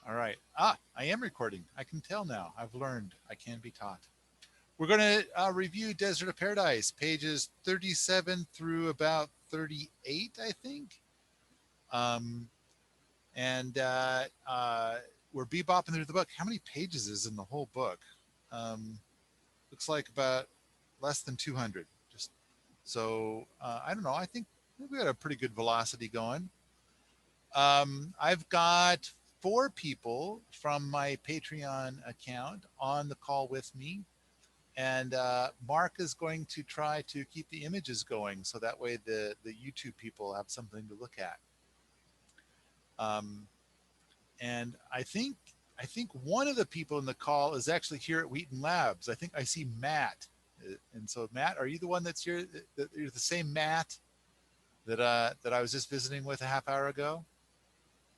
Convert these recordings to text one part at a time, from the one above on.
All right. Ah, I am recording. I can tell now. I've learned. I can be taught. We're going to review Desert of Paradise, pages 37 through about 38, I think. Um, and we're bebopping through the book. How many pages is in the whole book? Um, looks like about less than 200. Just so I don't know. I think we got a pretty good velocity going. I've got four people from my Patreon account on the call with me. And Mark is going to try to keep the images going so that way the YouTube people have something to look at. Um, and I think one of the people in the call is actually here at Wheaton Labs. I think I see Matt. And so Matt, are you the one that's here? You're the same Matt that I was just visiting with a half hour ago?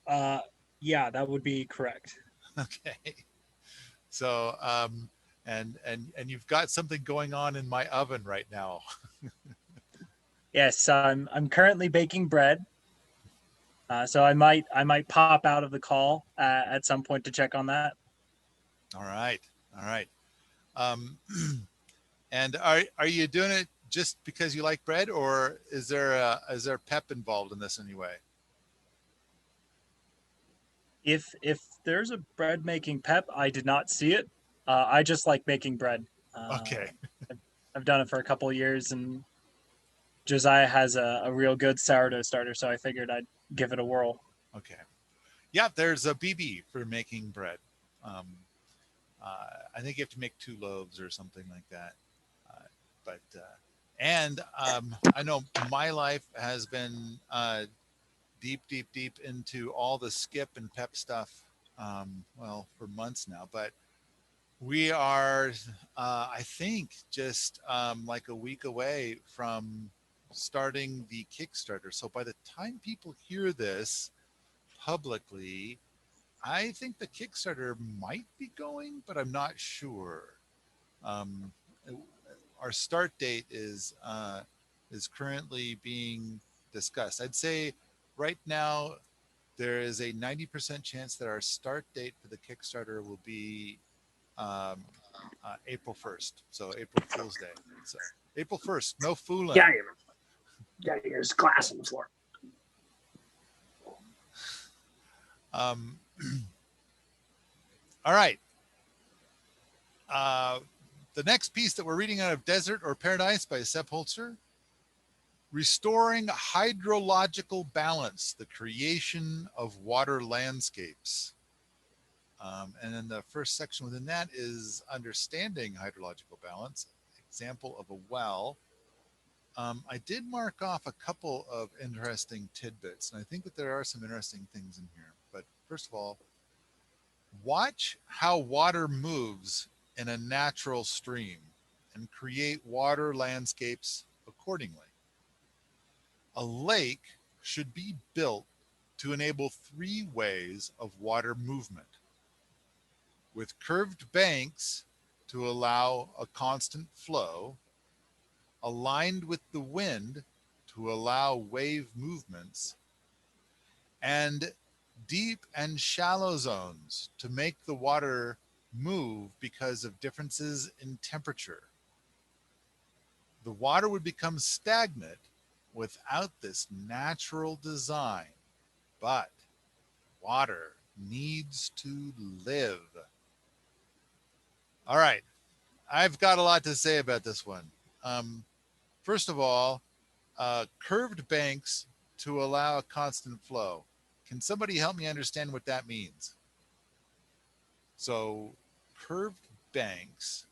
Uh, yeah, that would be correct. Okay. So and you've got something going on in my oven right now. Yes, I'm currently baking bread, so I might pop out of the call at some point to check on that. All right. All right. Um, and are you doing it just because you like bread, or is there pep involved in this anyway? If there's a bread making pep, I did not see it. I just like making bread. Okay. I've, I've done it for a couple of years, and Josiah has a real good sourdough starter, so I figured I'd give it a whirl. Okay. Yeah, there's a BB for making bread. Um, I think you have to make two loaves or something like that. But and I know my life has been deep, deep, deep into all the skip and pep stuff. Well, for months now, but we are, I think, just like a week away from starting the Kickstarter. So by the time people hear this publicly, I think the Kickstarter might be going, but I'm not sure. Um, our start date is currently being discussed. I'd say right now there is a 90% chance that our start date for the Kickstarter will be um, April 1st. So April Fool's Day. So April 1st, no Get fooling. out of here. Get out of here. There's glass on the floor. Um, all right. Uh, the next piece that we're reading out of Desert or Paradise by Sepp Holzer, Restoring Hydrological Balance, the Creation of Water Landscapes. And then the first section within that is Understanding Hydrological Balance, example of a well. I did mark off a couple of interesting tidbits, and I think that there are some interesting things in here. But first of all, watch how water moves in a natural stream and create water landscapes accordingly. A lake should be built to enable three ways of water movement, with curved banks to allow a constant flow, aligned with the wind to allow wave movements, and deep and shallow zones to make the water move because of differences in temperature. The water would become stagnant without this natural design, but water needs to live. All right, I've got a lot to say about this one. Um, First of all, curved banks to allow a constant flow. Can somebody help me understand what that means? So, curved banks.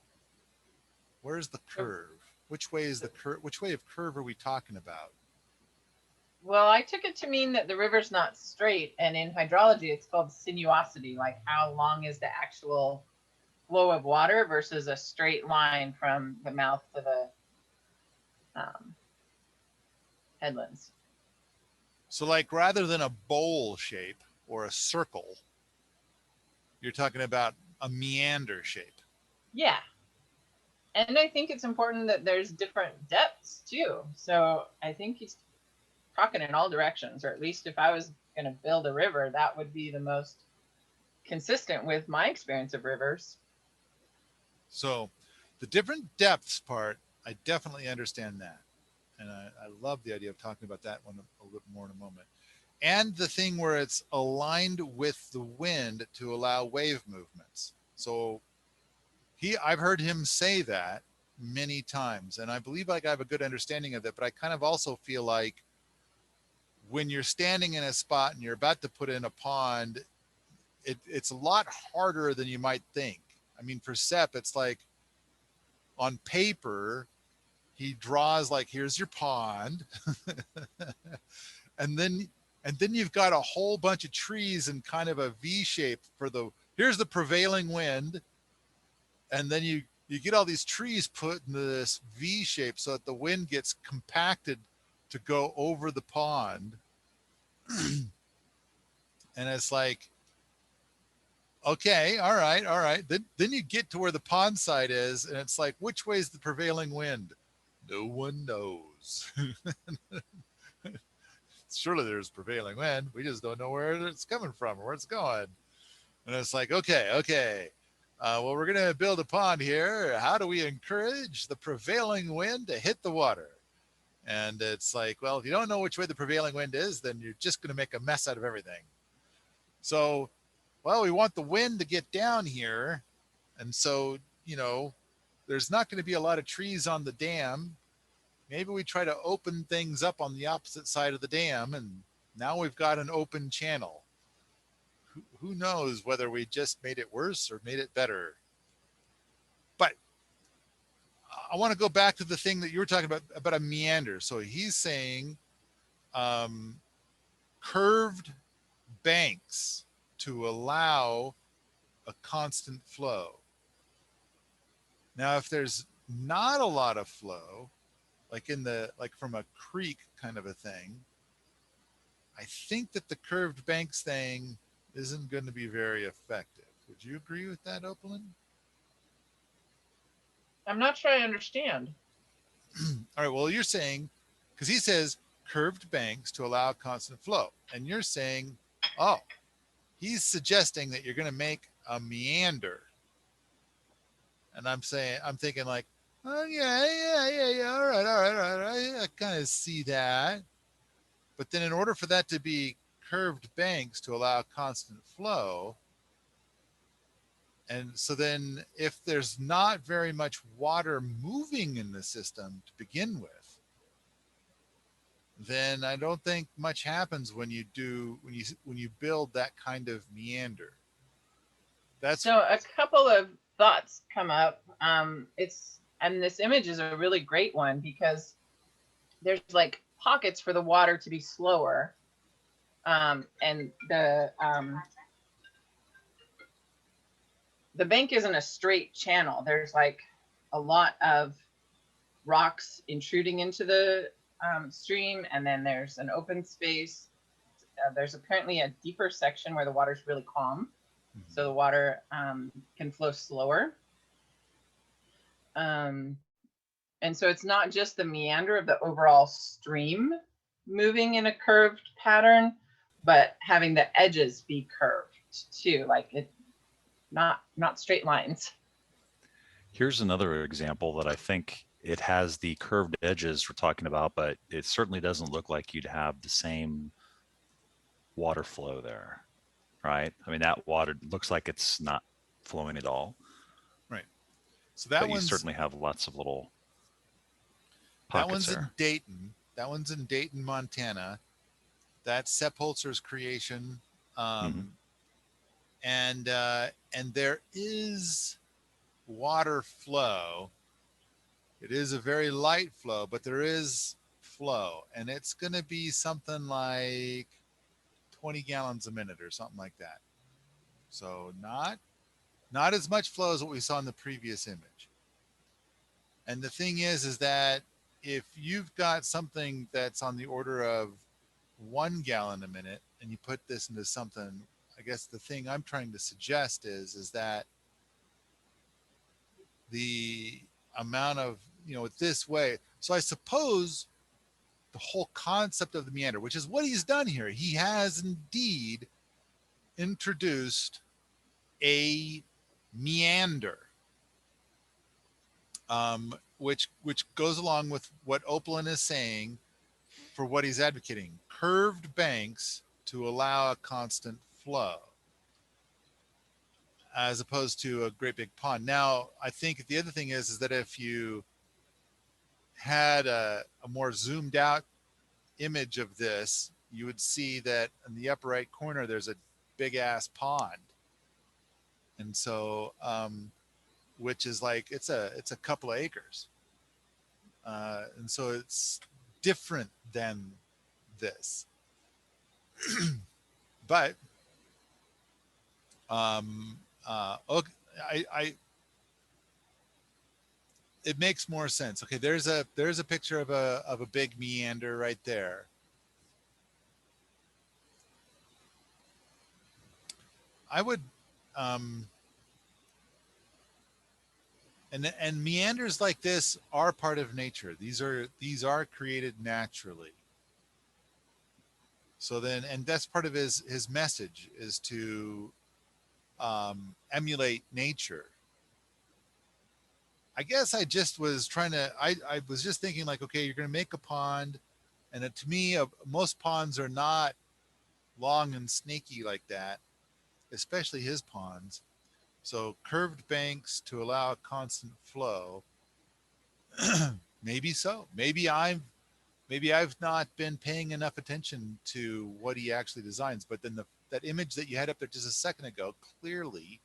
Where's the curve? Which way is the curve? Which way of curve are we talking about? Well, I took it to mean that the river's not straight, and in hydrology, it's called sinuosity, like how long is the actual flow of water versus a straight line from the mouth to the headlands. So, like, rather than a bowl shape or a circle, you're talking about a meander shape. Yeah. And I think it's important that there's different depths too. So I think he's talking in all directions, or at least if I was going to build a river, that would be the most consistent with my experience of rivers. So the different depths part, I definitely understand that. And I love the idea of talking about that one a little bit more in a moment. And the thing where it's aligned with the wind to allow wave movements. So I've heard him say that many times, and I believe like I have a good understanding of that, but I kind of also feel like when you're standing in a spot and you're about to put in a pond, it's a lot harder than you might think. I mean, for Sepp, it's like on paper, he draws like, here's your pond. and then you've got a whole bunch of trees in kind of a V shape for here's the prevailing wind. And then you get all these trees put into this V shape so that the wind gets compacted to go over the pond. And it's like, okay, all right. Then you get to where the pond side is, and it's like, which way is the prevailing wind? No one knows. Surely there's prevailing wind. We just don't know where it's coming from or where it's going. And it's like, okay. Well, we're going to build a pond here. How do we encourage the prevailing wind to hit the water? And it's like, well, if you don't know which way the prevailing wind is, then you're just going to make a mess out of everything. So, well, we want the wind to get down here. And so, there's not going to be a lot of trees on the dam. Maybe we try to open things up on the opposite side of the dam, and now we've got an open channel. Who knows whether we just made it worse or made it better. But I want to go back to the thing that you were talking about a meander. So he's saying curved banks to allow a constant flow. Now, if there's not a lot of flow, like from a creek kind of a thing, I think that the curved banks thing isn't going to be very effective. Would you agree with that, Opalyn? I'm not sure I understand. All right, well, you're saying, because he says curved banks to allow constant flow. And you're saying, oh, he's suggesting that you're going to make a meander. And I'm thinking like, oh, yeah. All right. I kind of see that. But then in order for that to be curved banks to allow constant flow, and so then if there's not very much water moving in the system to begin with, then I don't think much happens when you build that kind of meander. So a couple of thoughts come up. And this image is a really great one because there's like pockets for the water to be slower. And the bank isn't a straight channel. There's like a lot of rocks intruding into the stream, and then there's an open space. There's apparently a deeper section where the water's really calm, so the water can flow slower. And so it's not just the meander of the overall stream moving in a curved pattern, but having the edges be curved too, like it not straight lines. Here's another example that I think it has the curved edges we're talking about, but it certainly doesn't look like you'd have the same water flow there, right? I mean, that water looks like it's not flowing at all. Right. So that you certainly have lots of little pockets. That one's there. in Dayton. That one's in Dayton, Montana. That's Sepp Holzer's creation. And there is water flow. It is a very light flow, but there is flow, and it's going to be something like 20 gallons a minute or something like that. So not as much flow as what we saw in the previous image. And the thing is that if you've got something that's on the order of 1 gallon a minute and you put this into something, I guess the thing I'm trying to suggest is that the amount of, this way. So I suppose the whole concept of the meander, which is what he's done here, he has indeed introduced a meander, which goes along with what Opalyn is saying for what he's advocating: curved banks to allow a constant flow, as opposed to a great big pond. Now, I think the other thing is that if you had a more zoomed out image of this, you would see that in the upper right corner there's a big ass pond, and so which is like it's a couple of acres, and so it's different than this. But okay, I it makes more sense. Okay, there's a picture of a big meander right there. I would and meanders like this are part of nature. These are created naturally. So then, and that's part of his message, is to emulate nature. I guess I just was trying to, I was just thinking like, okay, you're going to make a pond. And to me, most ponds are not long and snaky like that, especially his ponds. So curved banks to allow a constant flow. Maybe so. Maybe I've not been paying enough attention to what he actually designs. But then that image that you had up there just a second ago clearly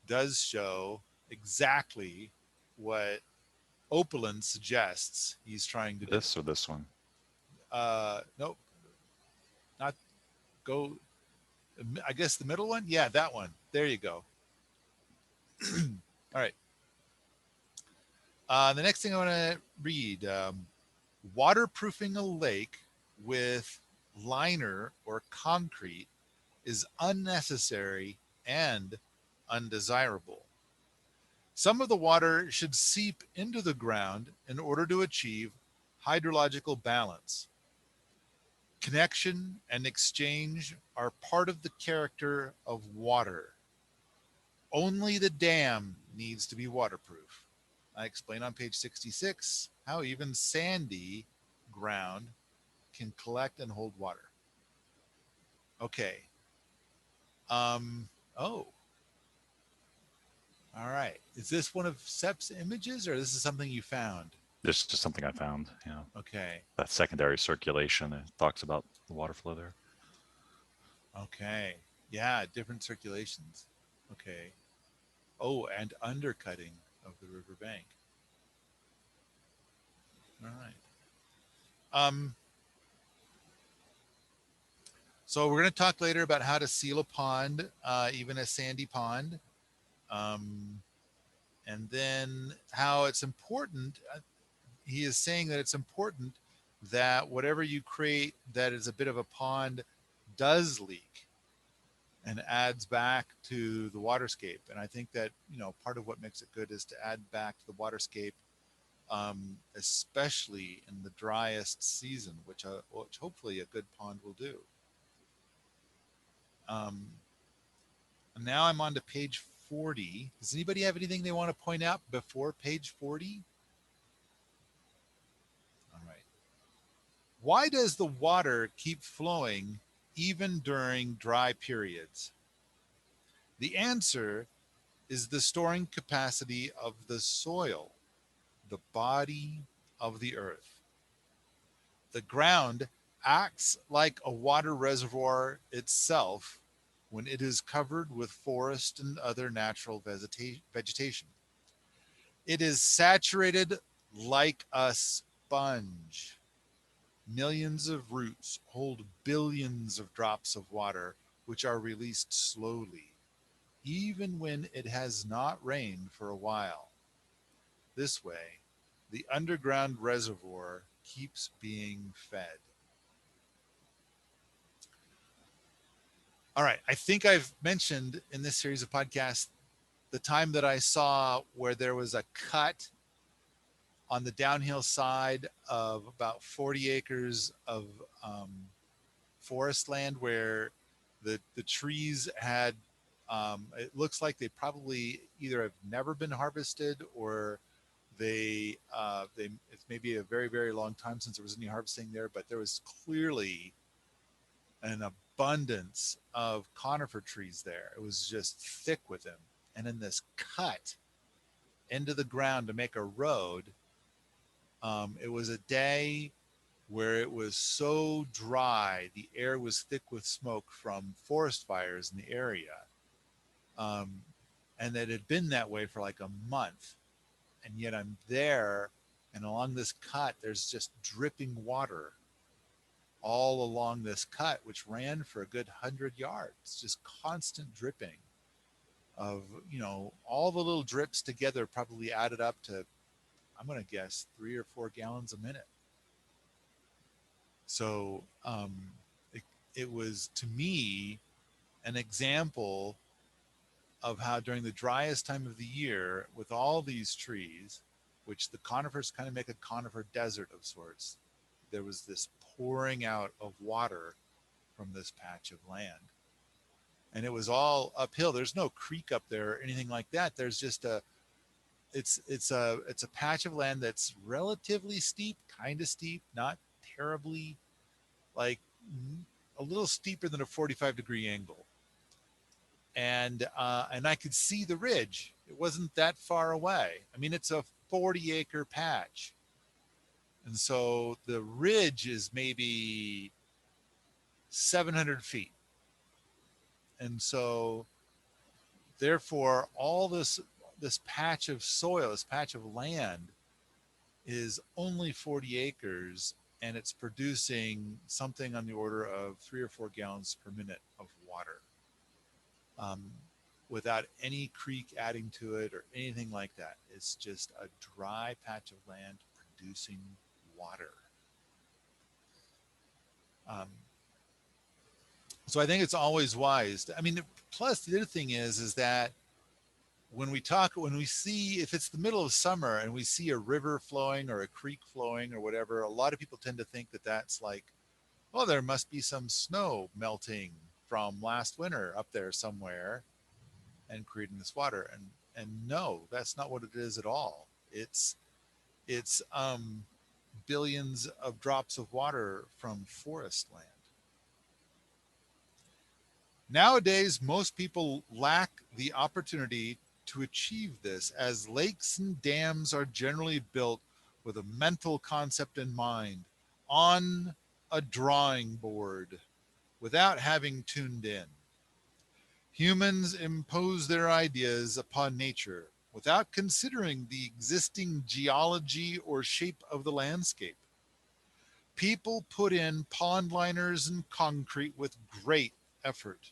does show exactly what Opalyn suggests he's trying to do. This or this one? Nope, not go. I guess the middle one. Yeah, that one. There you go. All right. The next thing I want to read: waterproofing a lake with liner or concrete is unnecessary and undesirable. Some of the water should seep into the ground in order to achieve hydrological balance. Connection and exchange are part of the character of water. Only the dam needs to be waterproof. I explain on page 66 how even sandy ground can collect and hold water. Okay. Oh. All right. Is this one of Sepp's images, or this is something you found? This is just something I found. Yeah. Okay. That secondary circulation, it talks about the water flow there. Okay. Yeah, different circulations. Okay. Oh, and undercutting of the riverbank. All right. So we're going to talk later about how to seal a pond, even a sandy pond. And then how it's important. He is saying that it's important that whatever you create that is a bit of a pond does leak and adds back to the waterscape. And I think that, part of what makes it good is to add back to the waterscape, especially in the driest season, which hopefully a good pond will do. And now I'm on to page 40. Does anybody have anything they want to point out before page 40? All right. Why does the water keep flowing even during dry periods? The answer is the storing capacity of the soil, the body of the earth. The ground acts like a water reservoir itself when it is covered with forest and other natural vegetation. It is saturated like a sponge. Millions of roots hold billions of drops of water, which are released slowly, even when it has not rained for a while. This way, the underground reservoir keeps being fed. All right, I think I've mentioned in this series of podcasts the time that I saw where there was a cut on the downhill side of about 40 acres of forest land where the trees had It looks like they probably either have never been harvested or it's maybe a very, very long time since there was any harvesting there, but there was clearly an abundance of conifer trees there. It was just thick with them. And in this cut into the ground to make a road, it was a day where it was so dry, the air was thick with smoke from forest fires in the area. And that had been that way for like a month. And yet I'm there, and along this cut, there's just dripping water all along this cut, which ran for a good 100 yards, just constant dripping of, all the little drips together probably added up to, I'm going to guess, 3 or 4 gallons a minute. So it was, to me, an example of how during the driest time of the year, with all these trees, which the conifers kind of make a conifer desert of sorts, there was this pouring out of water from this patch of land. And it was all uphill. There's no creek up there or anything like that. There's just it's a patch of land that's relatively steep, kind of steep, not terribly, like a little steeper than a 45-degree angle. And I could see the ridge. It wasn't that far away. I mean, it's a 40-acre patch. And so the ridge is maybe 700 feet. And so therefore, all this patch of soil, this patch of land is only 40 acres, and it's producing something on the order of 3 or 4 gallons per minute of water. Without any creek adding to it or anything like that. It's just a dry patch of land producing water. So I think it's always wise. I mean, plus the other thing is that when we see, if it's the middle of summer and we see a river flowing or a creek flowing or whatever, a lot of people tend to think that that's like, oh, there must be some snow melting from last winter up there somewhere and creating this water. And no, that's not what it is at all. It's billions of drops of water from forest land. Nowadays, most people lack the opportunity to achieve this, as lakes and dams are generally built with a mental concept in mind, on a drawing board, without having tuned in. Humans impose their ideas upon nature without considering the existing geology or shape of the landscape. People put in pond liners and concrete with great effort.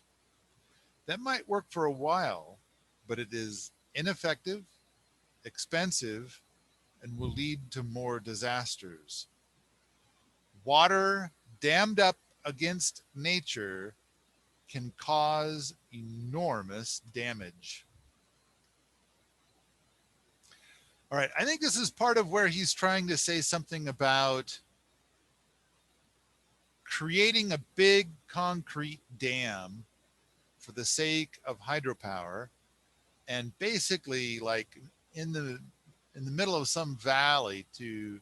That might work for a while, but it is ineffective, expensive, and will lead to more disasters. Water dammed up against nature can cause enormous damage. All right, I think this is part of where he's trying to say something about creating a big concrete dam for the sake of hydropower, and basically like in the middle of some valley to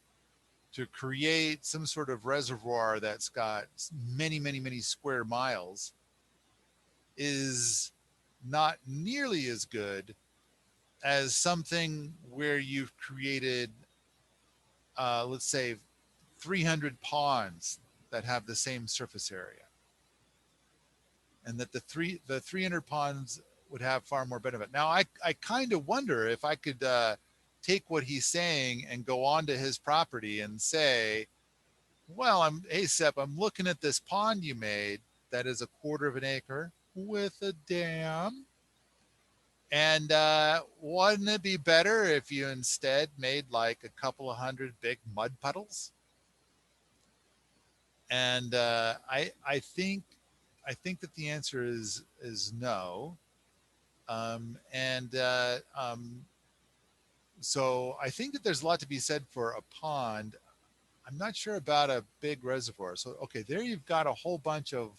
create some sort of reservoir that's got many, many, many square miles is not nearly as good as something where you've created, let's say, 300 ponds that have the same surface area, and that the 300 ponds would have far more benefit. Now, I kind of wonder if I could take what he's saying and go onto his property and say, well, hey, Sepp, I'm looking at this pond you made that is 1/4 of an acre with a dam. And wouldn't it be better if you instead made like a couple of 100 big mud puddles? And I think that the answer is no. So I think that there's a lot to be said for a pond. I'm not sure about a big reservoir. So okay, there you've got a whole bunch of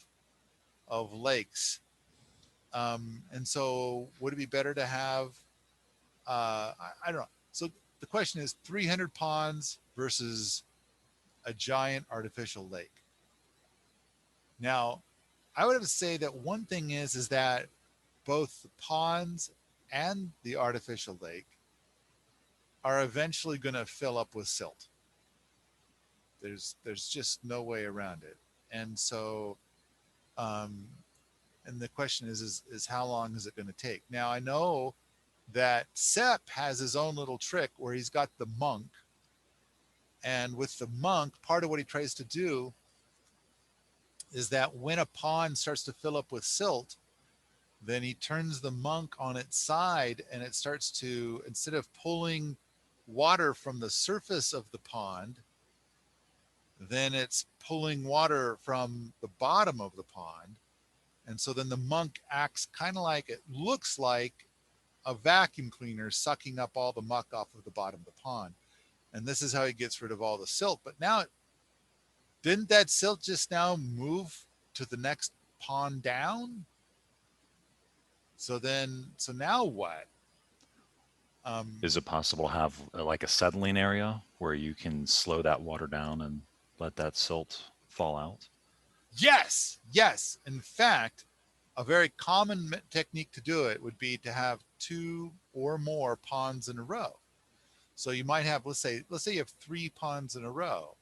lakes And so would it be better to have, I don't know. So the question is 300 ponds versus a giant artificial lake. Now, I would have to say that one thing is that both the ponds and the artificial lake are eventually going to fill up with silt. There's just no way around it. And so, and the question is how long is it going to take? Now, I know that Sepp has his own little trick where he's got the monk. And with the monk, part of what he tries to do is that when a pond starts to fill up with silt, then he turns the monk on its side and it starts to, instead of pulling water from the surface of the pond, then it's pulling water from the bottom of the pond. And so then the monk acts kind of like, it looks like a vacuum cleaner sucking up all the muck off of the bottom of the pond. And this is how he gets rid of all the silt. But now, didn't that silt just now move to the next pond down? So now what? Is it possible to have like a settling area where you can slow that water down and let that silt fall out? Yes, yes. In fact, a very common technique to do it would be to have 2 or more ponds in a row. So you might have, let's say you have 3 ponds in a row,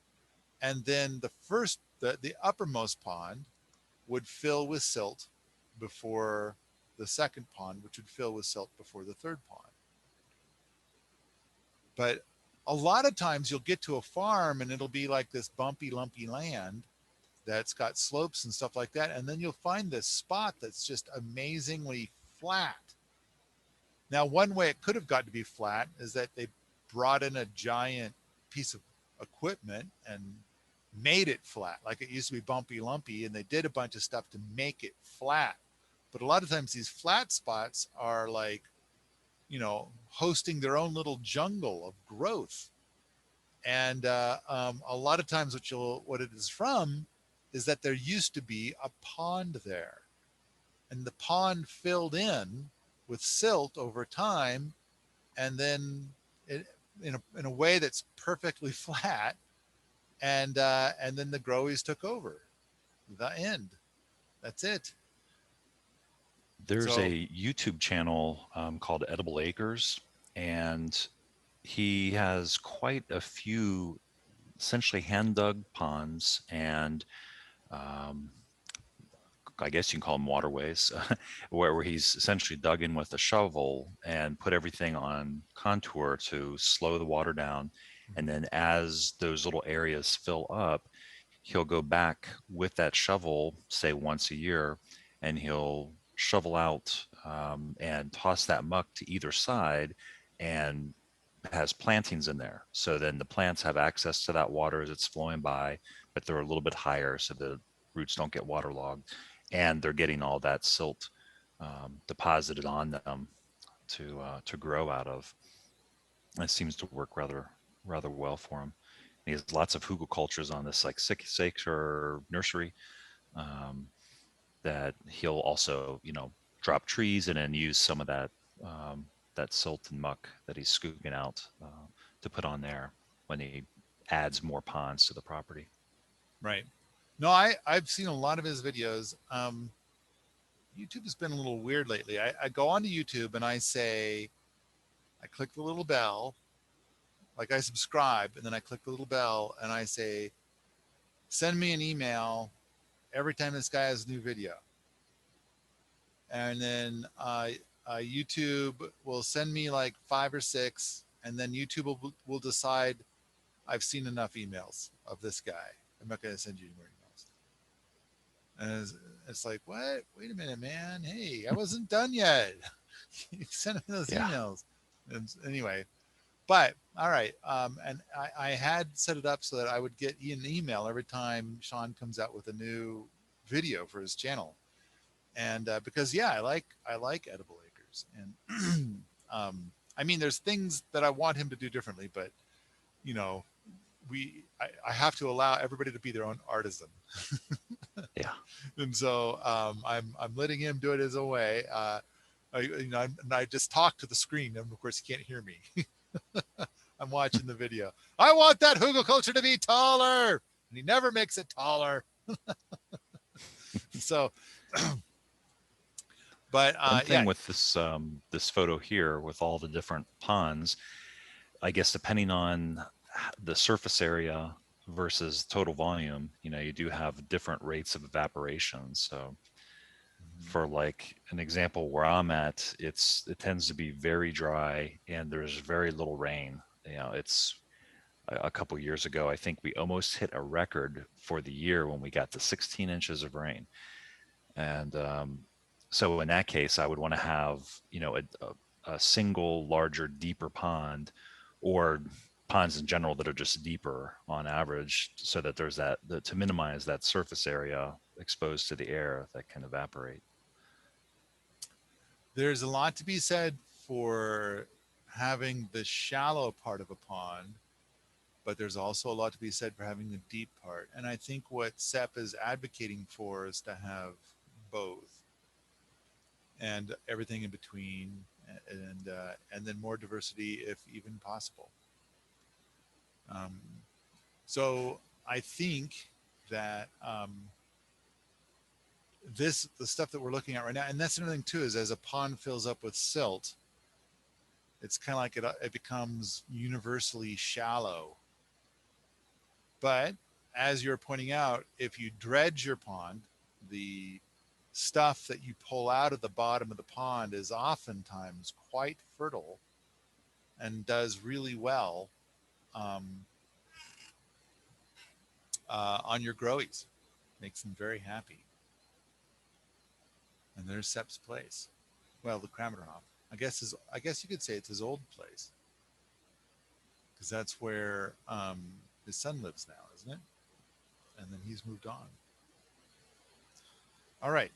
and then the uppermost pond would fill with silt before the second pond, which would fill with silt before the third pond. But a lot of times you'll get to a farm and it'll be like this bumpy, lumpy land that's got slopes and stuff like that. And then you'll find this spot that's just amazingly flat. Now, one way it could have got to be flat is that they brought in a giant piece of equipment and made it flat. Like it used to be bumpy, lumpy, and they did a bunch of stuff to make it flat. But a lot of times these flat spots are like, hosting their own little jungle of growth. And a lot of times what it is from is that there used to be a pond there. And the pond filled in with silt over time, and then in a way that's perfectly flat, and then the growies took over. The end. That's it. There's So- a YouTube channel called EdibleAcres, and he has quite a few essentially hand dug ponds and I guess you can call them waterways, where he's essentially dug in with a shovel and put everything on contour to slow the water down. And then as those little areas fill up, he'll go back with that shovel, say once a year, and he'll shovel out and toss that muck to either side and has plantings in there. So then the plants have access to that water as it's flowing by, but they're a little bit higher so the roots don't get waterlogged, and they're getting all that silt deposited on them to grow out of. And it seems to work rather well for him. He has lots of hugelkultures on this, like or nursery, that he'll also, drop trees and then use some of that that silt and muck that he's scooping out to put on there when he adds more ponds to the property. Right. No, I've seen a lot of his videos. YouTube has been a little weird lately. I go onto YouTube and I click the little bell, like I subscribe, and then I click the little bell and I say, send me an email every time this guy has a new video. And then YouTube will send me like 5 or 6, and then YouTube will decide I've seen enough emails of this guy. I'm not going to send you any more emails. And it's like, what? Wait a minute, man. Hey, I wasn't done yet. You sent me those emails. And anyway, but all right. And I had set it up so that I would get an email every time Sean comes out with a new video for his channel. And because I like EdibleAcres, and I mean, there's things that I want him to do differently, but I have to allow everybody to be their own artisan. Yeah. And so I'm letting him do it his own way. I just talk to the screen, and of course he can't hear me. I'm watching the video. I want that hugelkultur to be taller, and he never makes it taller. So, but One thing yeah, with this photo here with all the different ponds, I guess depending on the surface area versus total volume, you do have different rates of evaporation. So for like an example where I'm at, it tends to be very dry and there's very little rain. It's a couple years ago, I think we almost hit a record for the year when we got to 16 inches of rain. And so in that case, I would want to have, a single larger, deeper pond, or ponds in general that are just deeper on average, so that there's to minimize that surface area exposed to the air that can evaporate. there's a lot to be said for having the shallow part of a pond, but there's also a lot to be said for having the deep part. And I think what Sepp is advocating for is to have both and everything in between, and then more diversity if even possible. Um, so I think that the stuff that we're looking at right now, and that's another thing too, is as a pond fills up with silt, it's kind of like it becomes universally shallow. But as you're pointing out, if you dredge your pond, the stuff that you pull out of the bottom of the pond is oftentimes quite fertile and does really well um, on your growies. Makes them very happy. And there's Sepp's place. Well, the Kramerhof. I guess you could say it's his old place, because that's where his son lives now, isn't it? And then he's moved on. All right.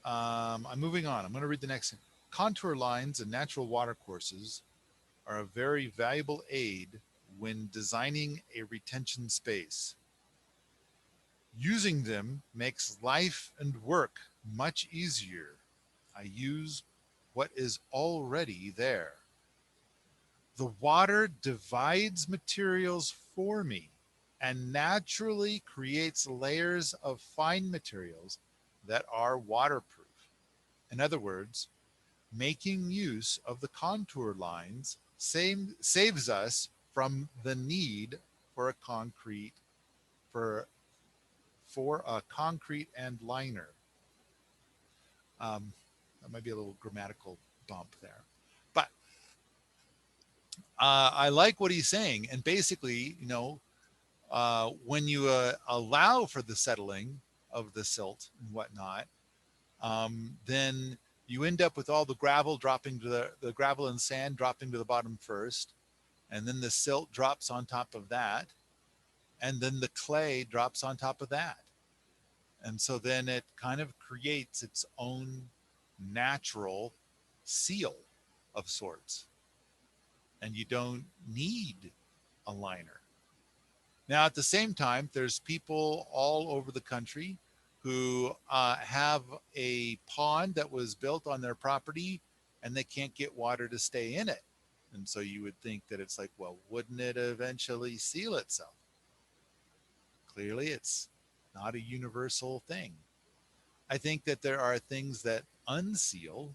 I'm moving on. I'm going to read the next thing. Contour lines and natural water courses are a very valuable aid when designing a retention space. Using them makes life and work much easier. I use what is already there. The water divides materials for me and naturally creates layers of fine materials that are waterproof. In other words, making use of the contour lines saves us from the need for a concrete and liner. That might be a little grammatical bump there, but I like what he's saying. And basically, when you allow for the settling of the silt and whatnot, then you end up with all the gravel dropping to the gravel and sand dropping to the bottom first, and then the silt drops on top of that, and then the clay drops on top of that. And so then it kind of creates its own natural seal of sorts. And you don't need a liner. Now, at the same time, there's people all over the country who have a pond that was built on their property and they can't get water to stay in it. And so you would think that it's like, well, wouldn't it eventually seal itself? Clearly, it's not a universal thing. I think that there are things that unseal,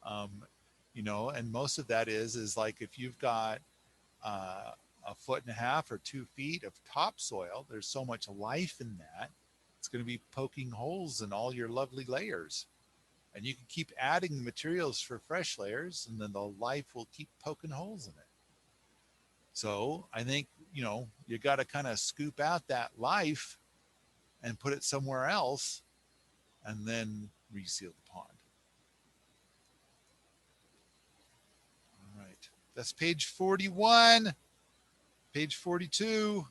and most of that is like if you've got a foot and a half or 2 feet of topsoil, there's so much life in that. It's going to be poking holes in all your lovely layers. And you can keep adding materials for fresh layers, and then the life will keep poking holes in it. So I think, you got to kind of scoop out that life and put it somewhere else and then reseal the pond. All right. That's page 41. Page 42.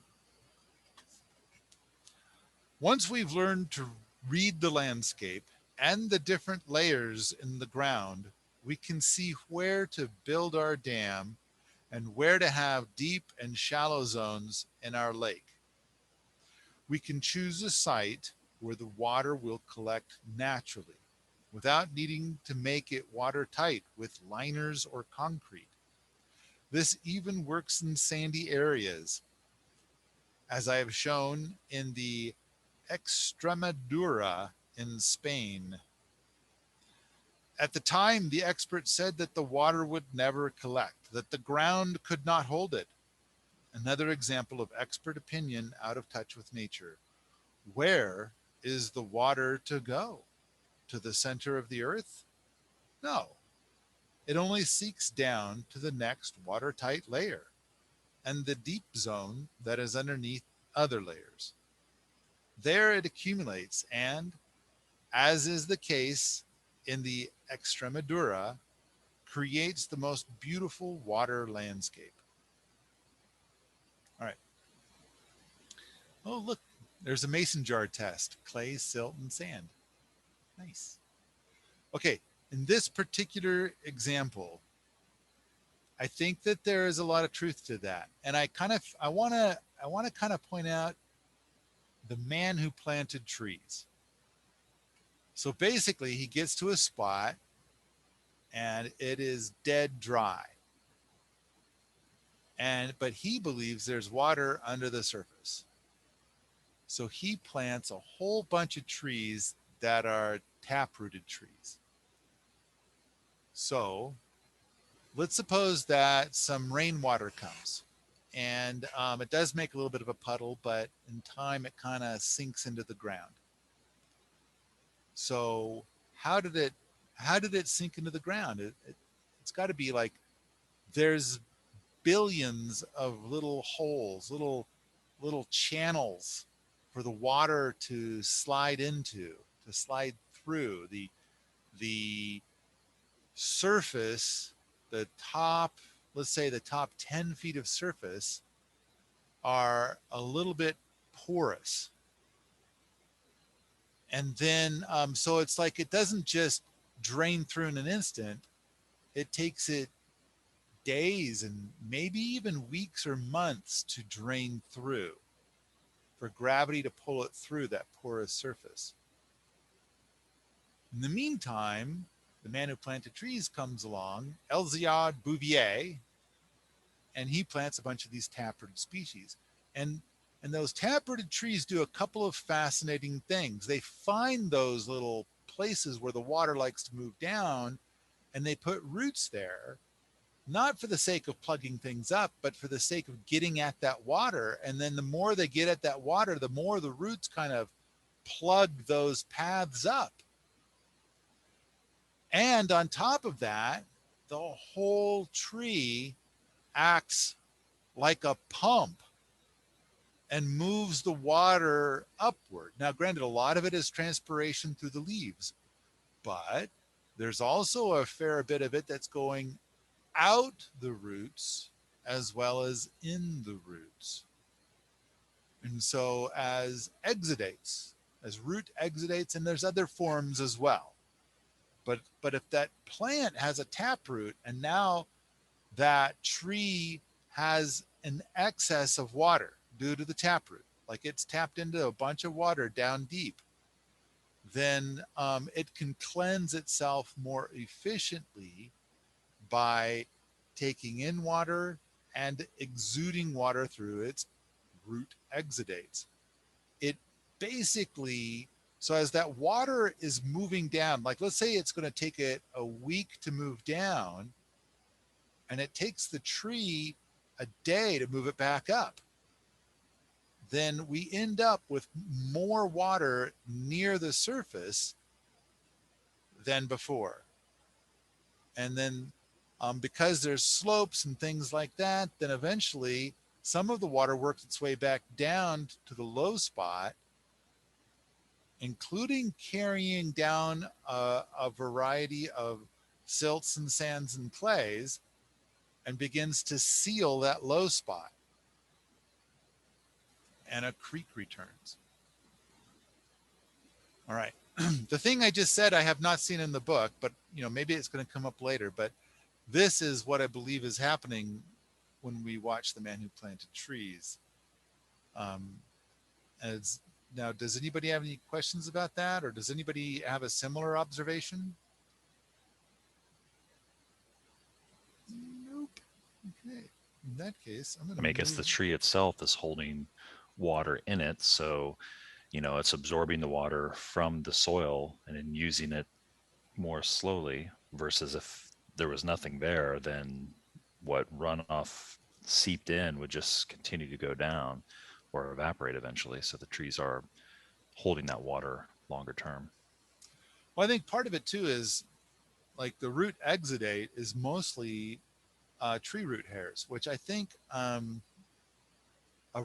Once we've learned to read the landscape and the different layers in the ground, we can see where to build our dam and where to have deep and shallow zones in our lake. We can choose a site where the water will collect naturally without needing to make it watertight with liners or concrete. This even works in sandy areas, as I have shown in the Extremadura in Spain. At the time, the expert said that the water would never collect, that the ground could not hold it. Another example of expert opinion out of touch with nature. Where is the water to go? To the center of the earth? No. It only seeks down to the next watertight layer and the deep zone that is underneath other layers. There it accumulates and, as is the case in the Extremadura, creates the most beautiful water landscape. All right. Oh, look, there's a mason jar test, clay, silt, and sand. Nice. Okay, in this particular example, I think that there is a lot of truth to that. And I want to kind of point out the man who planted trees. So basically he gets to a spot and it is dead dry. But he believes there's water under the surface. So he plants a whole bunch of trees that are taprooted trees. So let's suppose that some rainwater comes and it does make a little bit of a puddle, but in time it kind of sinks into the ground. So how did it sink into the ground? It's got to be like there's billions of little holes, little channels for the water to slide into, to slide through. The surface, the top, let's say the top 10 feet of surface are a little bit porous. And then, so it's like it doesn't just drain through in an instant. It takes it days and maybe even weeks or months to drain through, for gravity to pull it through that porous surface. In the meantime, the man who planted trees comes along, Elziad Bouvier, and he plants a bunch of these taprooted species. And those taprooted trees do a couple of fascinating things. They find those little places where the water likes to move down, and they put roots there, not for the sake of plugging things up, but for the sake of getting at that water. And then the more they get at that water, the more the roots kind of plug those paths up. And on top of that, the whole tree acts like a pump and moves the water upward. Now, granted, a lot of it is transpiration through the leaves, but there's also a fair bit of it that's going out the roots as well as in the roots. And so as root exudates, and there's other forms as well. But if that plant has a taproot and now that tree has an excess of water due to the taproot, like it's tapped into a bunch of water down deep, then it can cleanse itself more efficiently by taking in water and exuding water through its root exudates. It basically, so as that water is moving down, like let's say it's going to take it a week to move down, and it takes the tree a day to move it back up, then we end up with more water near the surface than before. And then because there's slopes and things like that, then eventually some of the water works its way back down to the low spot, including carrying down a variety of silts and sands and clays, and begins to seal that low spot. And a creek returns. All right. The thing I just said I have not seen in the book, but maybe it's going to come up later, but this is what I believe is happening when we watch The Man Who Planted Trees. As Now, does anybody have any questions about that, or does anybody have a similar observation? Nope. Okay. In that case, I'm going I to mean, I guess the tree itself is holding water in it. So, it's absorbing the water from the soil and then using it more slowly versus if there was nothing there, then what runoff seeped in would just continue to go down or evaporate eventually. So the trees are holding that water longer term. Well, I think part of it too is like the root exudate is mostly tree root hairs, which I think a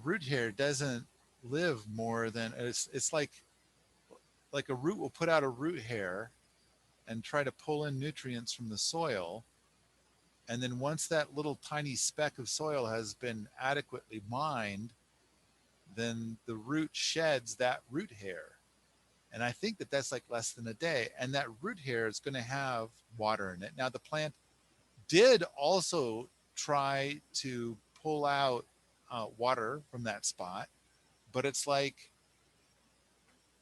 root hair doesn't live more than it's like a root will put out a root hair and try to pull in nutrients from the soil. And then once that little tiny speck of soil has been adequately mined, then the root sheds that root hair. And I think that that's like less than a day. And that root hair is going to have water in it. Now, the plant did also try to pull out water from that spot, but it's like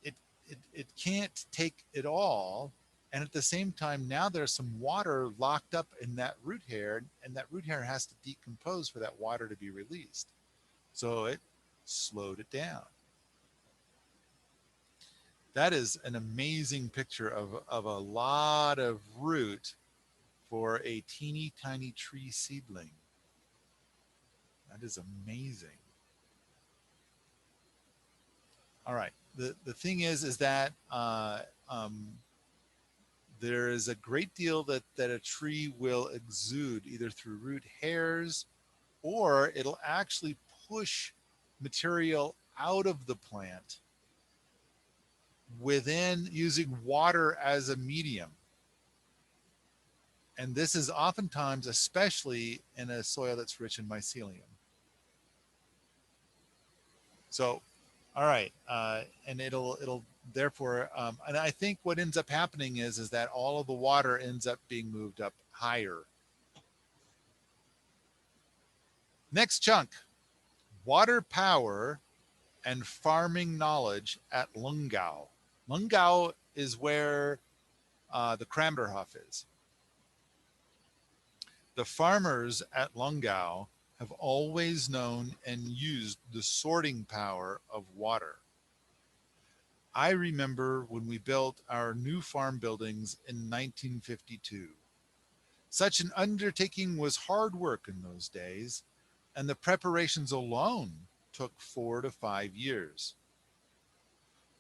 it can't take it all. And at the same time, now there's some water locked up in that root hair, and that root hair has to decompose for that water to be released. So it slowed it down. That is an amazing picture of a lot of root for a teeny tiny tree seedling. That is amazing. All right. The thing is that there is a great deal that a tree will exude either through root hairs, or it'll actually push material out of the plant within using water as a medium. And this is oftentimes, especially in a soil that's rich in mycelium. So, all right, and it'll therefore, and I think what ends up happening is that all of the water ends up being moved up higher. Next chunk, water power and farming knowledge at Lungau. Lungau is where the Kramderhof is. The farmers at Lungau have always known and used the sorting power of water. I remember when we built our new farm buildings in 1952. Such an undertaking was hard work in those days, and the preparations alone took 4 to 5 years.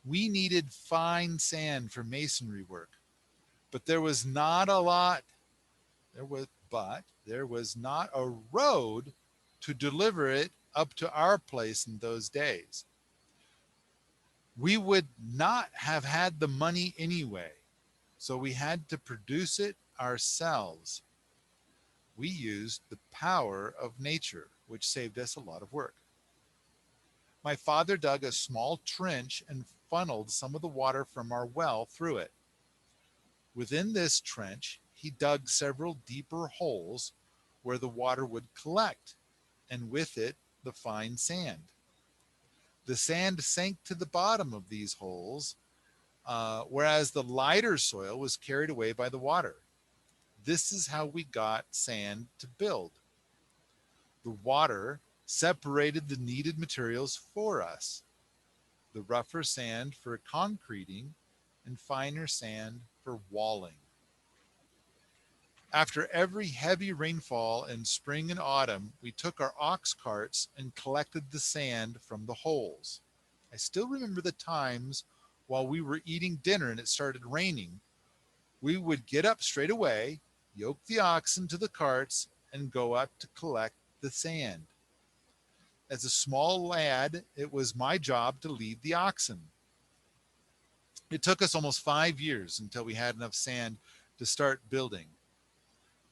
We needed fine sand for masonry work, but there was not a lot. There was not a road to deliver it up to our place in those days. We would not have had the money anyway, so we had to produce it ourselves. We used the power of nature, which saved us a lot of work. My father dug a small trench and funneled some of the water from our well through it. Within this trench, he dug several deeper holes where the water would collect, and with it, the fine sand. The sand sank to the bottom of these holes, whereas the lighter soil was carried away by the water. This is how we got sand to build. The water separated the needed materials for us. The rougher sand for concreting and finer sand for walling. After every heavy rainfall in spring and autumn, we took our ox carts and collected the sand from the holes. I still remember the times while we were eating dinner and it started raining. We would get up straight away, yoke the oxen to the carts, and go out to collect the sand. As a small lad, it was my job to lead the oxen. It took us almost 5 years until we had enough sand to start building.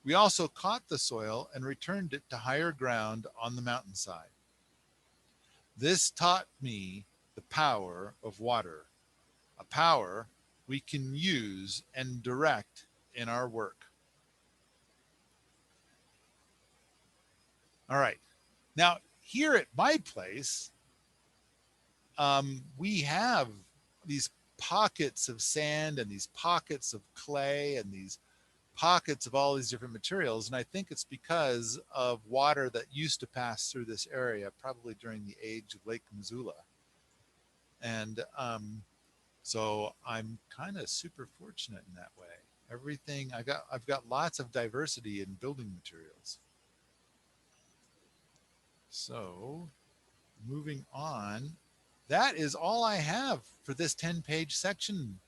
We also caught the soil and returned it to higher ground on the mountainside. This taught me the power of water, a power we can use and direct in our work. All right. Now, here at my place, we have these pockets of sand and these pockets of clay and these pockets of all these different materials. And I think it's because of water that used to pass through this area, probably during the age of Lake Missoula. And so I'm kind of super fortunate in that way. Everything I've got lots of diversity in building materials. So moving on, that is all I have for this 10-page section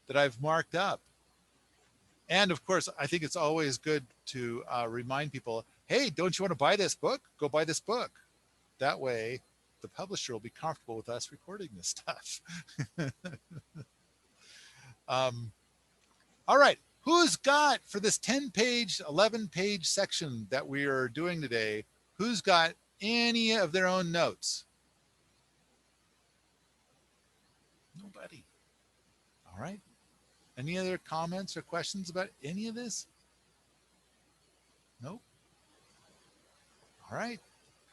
that I've marked up. And of course, I think it's always good to remind people, hey, don't you want to buy this book? Go buy this book. That way, the publisher will be comfortable with us recording this stuff. All right, who's got, for this 10-page, 11-page section that we are doing today, who's got any of their own notes? Nobody. All right. Any other comments or questions about any of this? Nope. All right.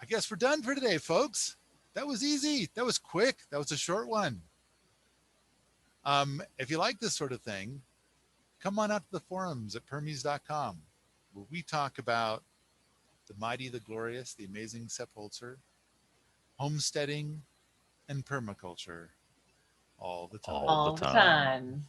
I guess we're done for today, folks. That was easy. That was quick. That was a short one. If you like this sort of thing, come on out to the forums at permies.com, where we talk about the mighty, the glorious, the amazing Sepp Hozler, homesteading, and permaculture all the time. All All the the time. time.